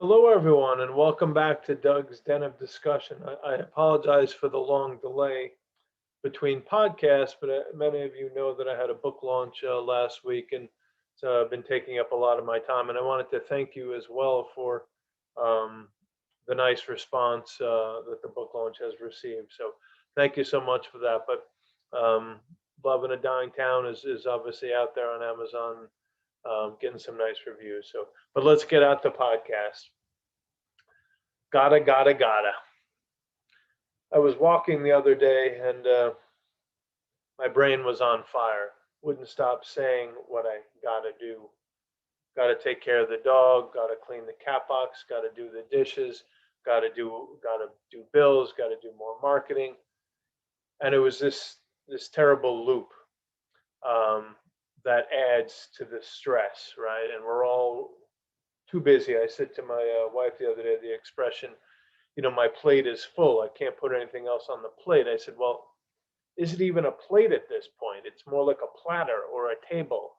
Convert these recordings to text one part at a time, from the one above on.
Hello, everyone, and welcome back to Doug's Den of Discussion. I apologize for the long delay between podcasts, but many of you know that I had a book launch last week, and so I've been taking up a lot of my time. And I wanted to thank you as well for um, the nice response that the book launch has received. So thank you so much for that. But Love in a Dying Town is obviously out there on Amazon, getting some nice reviews. So, but let's get out the podcast. Gotta. I was walking the other day and my brain was on fire. Wouldn't stop saying what I gotta do. Gotta take care of the dog, gotta clean the cat box, gotta do the dishes, gotta do bills, gotta do more marketing. And it was this terrible loop um, that adds to the stress, right? And we're all too busy. I said to my wife the other day the expression, my plate is full. I can't put anything else on the plate. I said, well, is it even a plate at this point? It's more like a platter or a table.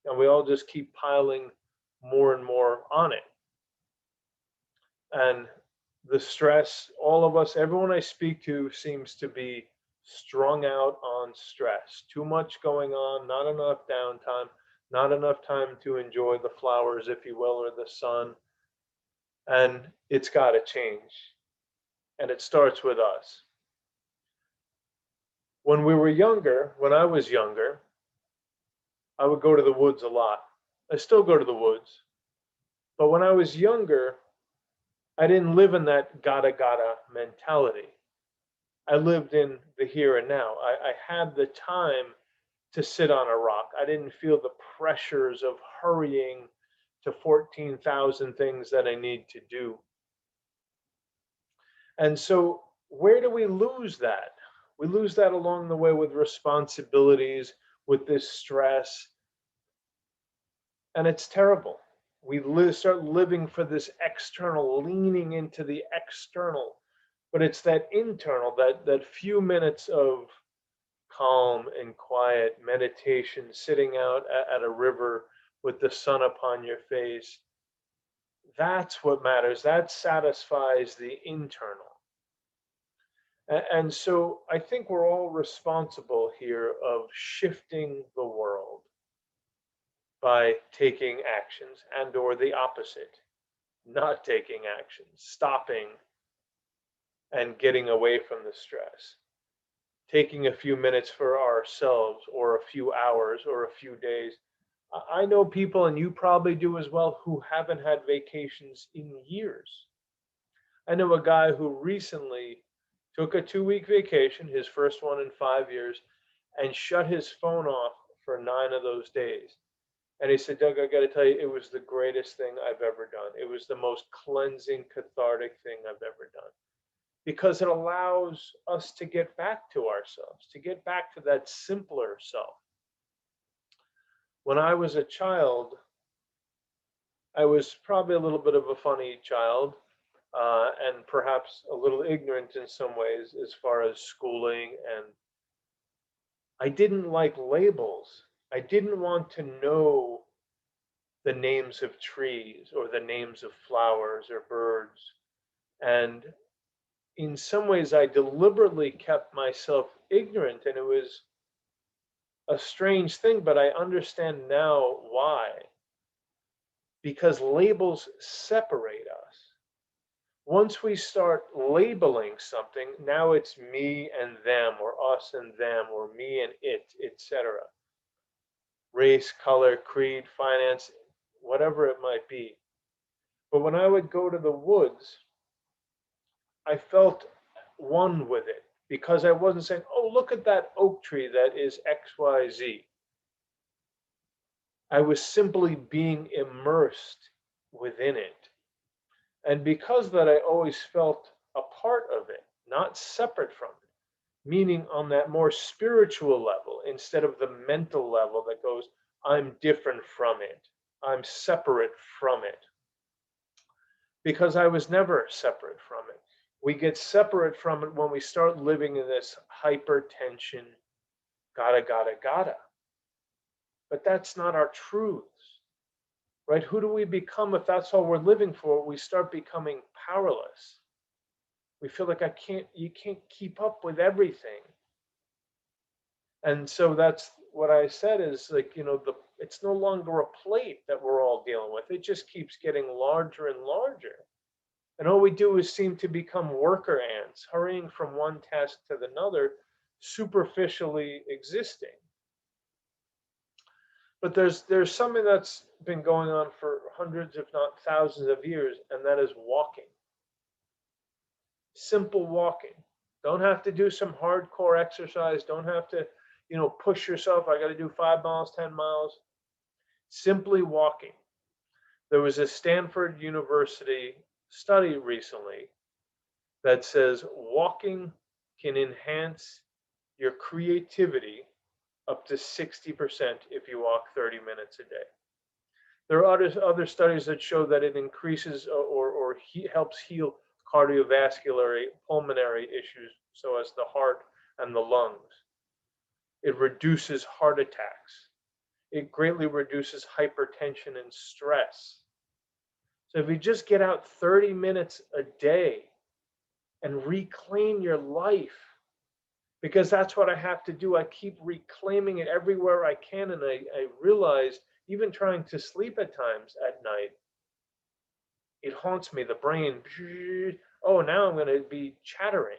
And we all just keep piling more and more on it. And the stress, all of us, everyone I speak to seems to be strung out on stress. Too much going on, not enough downtime, not enough time to enjoy the flowers, if you will, or the sun. And it's got to change. And it starts with us. When I was younger, I would go to the woods a lot. I still go to the woods. But when I was younger, I didn't live in that gotta mentality. I lived in the here and now. I had the time to sit on a rock. I didn't feel the pressures of hurrying to 14,000 things that I need to do. And so, where do we lose that? We lose that along the way with responsibilities, with this stress, and it's terrible. Start living for this external, leaning into the external, but it's that internal, that few minutes of calm and quiet meditation, sitting out at a river with the sun upon your face. That's what matters. That satisfies the internal. And so I think we're all responsible here of shifting the world by taking actions, and or the opposite, not taking actions, stopping and getting away from the stress, taking a few minutes for ourselves, or a few hours, or a few days. I know people, and you probably do as well, who haven't had vacations in years. I know a guy who recently took a 2 week vacation, his first one in 5 years, and shut his phone off for 9 of those days. And he said, Doug, I got to tell you, it was the greatest thing I've ever done. It was the most cleansing, cathartic thing I've ever done, because it allows us to get back to ourselves, to get back to that simpler self. When I was a child, I was probably a little bit of a funny child, and perhaps a little ignorant in some ways as far as schooling. And I didn't like labels. I didn't want to know the names of trees or the names of flowers or birds. And in some ways, I deliberately kept myself ignorant. And it was a strange thing, but I understand now why. Because labels separate us. Once we start labeling something, now it's me and them, or us and them, or me and it, etc. Race, color, creed, finance, whatever it might be. But when I would go to the woods, I felt one with it, because I wasn't saying, oh, look at that oak tree that is XYZ. I was simply being immersed within it. And because of that, I always felt a part of it, not separate from it, meaning on that more spiritual level instead of the mental level that goes, I'm different from it, I'm separate from it. Because I was never separate from it. We get separate from it when we start living in this hypertension, gotta. But that's not our truths. right? Who do we become if that's all we're living for? We start becoming powerless. We feel like you can't keep up with everything. And so that's what I said is like, it's no longer a plate that we're all dealing with. It just keeps getting larger and larger. And all we do is seem to become worker ants, hurrying from one task to another, superficially existing. But there's something that's been going on for hundreds, if not thousands of years, and that is walking. Simple walking. Don't have to do some hardcore exercise. Don't have to, push yourself. I got to do 5 miles, 10 miles. Simply walking. There was a Stanford University study recently that says walking can enhance your creativity up to 60% if you walk 30 minutes a day. There are other studies that show that it increases or helps heal cardiovascular, pulmonary issues, so as the heart and the lungs. It reduces heart attacks. It greatly reduces hypertension and stress. So if you just get out 30 minutes a day and reclaim your life, because that's what I have to do. I keep reclaiming it everywhere I can, and I realize even trying to sleep at times at night, it haunts me, the brain. Oh, now I'm going to be chattering.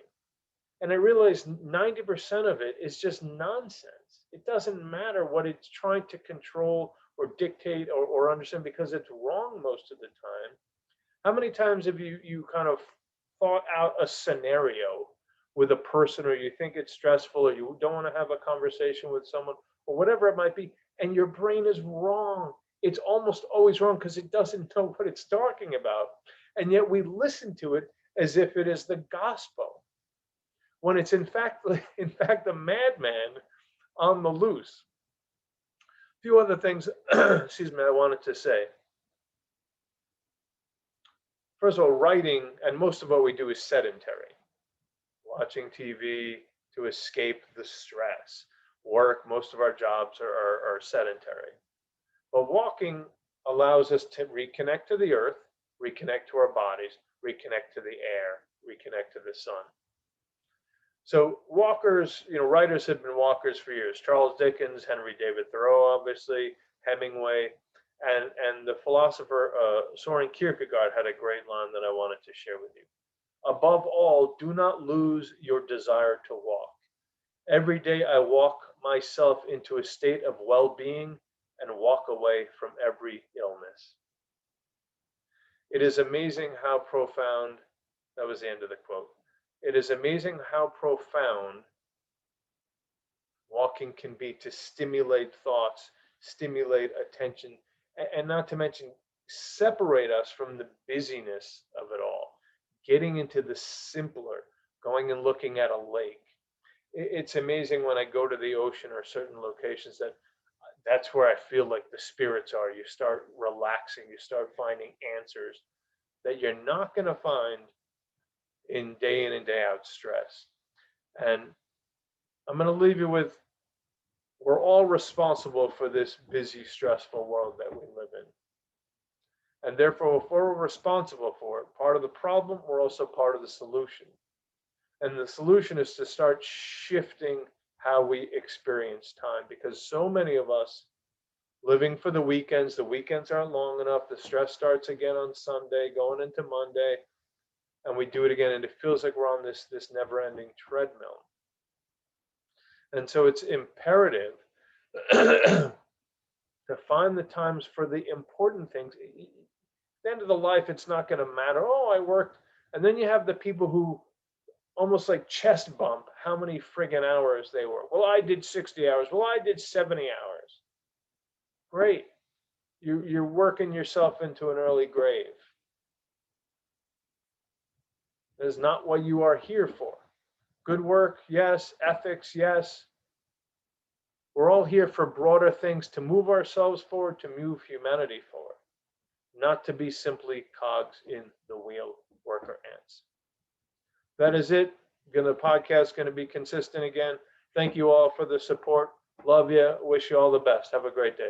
And I realize 90% of it is just nonsense. It doesn't matter what it's trying to control or dictate or understand, because it's wrong most of the time. How many times have you kind of thought out a scenario with a person, or you think it's stressful, or you don't want to have a conversation with someone, or whatever it might be, and your brain is wrong? It's almost always wrong because it doesn't know what it's talking about. And yet we listen to it as if it is the gospel, when it's in fact a madman on the loose. A few other things, excuse me, I wanted to say. First of all, writing, and most of what we do is sedentary. Watching TV to escape the stress. Work, most of our jobs are sedentary. But walking allows us to reconnect to the earth, reconnect to our bodies, reconnect to the air, reconnect to the sun. So walkers, writers have been walkers for years. Charles Dickens, Henry David Thoreau, obviously, Hemingway, and the philosopher Soren Kierkegaard had a great line that I wanted to share with you. Above all, do not lose your desire to walk. Every day I walk myself into a state of well-being and walk away from every illness. It is amazing how profound, that was the end of the quote. It is amazing how profound walking can be to stimulate thoughts, stimulate attention, and not to mention separate us from the busyness of it all. Getting into the simpler, going and looking at a lake. It's amazing when I go to the ocean or certain locations that's where I feel like the spirits are. You start relaxing, you start finding answers that you're not going to find in and day out stress. And I'm going to leave you with, we're all responsible for this busy, stressful world that we live in. And therefore, if we're responsible for it, part of the problem, we're also part of the solution. And the solution is to start shifting how we experience time, because so many of us living for the weekends aren't long enough. The stress starts again on Sunday, going into Monday, and we do it again, and it feels like we're on this never-ending treadmill. And so it's imperative to find the times for the important things. At the end of the life, it's not going to matter. Oh, I worked. And then you have the people who almost like chest bump how many friggin' hours they work. Well, I did 60 hours. Well, I did 70 hours. Great. You're working yourself into an early grave. That is not what you are here for. Good work, yes. Ethics, yes. We're all here for broader things, to move ourselves forward, to move humanity forward, not to be simply cogs in the wheel, worker ants. That is it. The podcast is going to be consistent again. Thank you all for the support. Love you. Wish you all the best. Have a great day.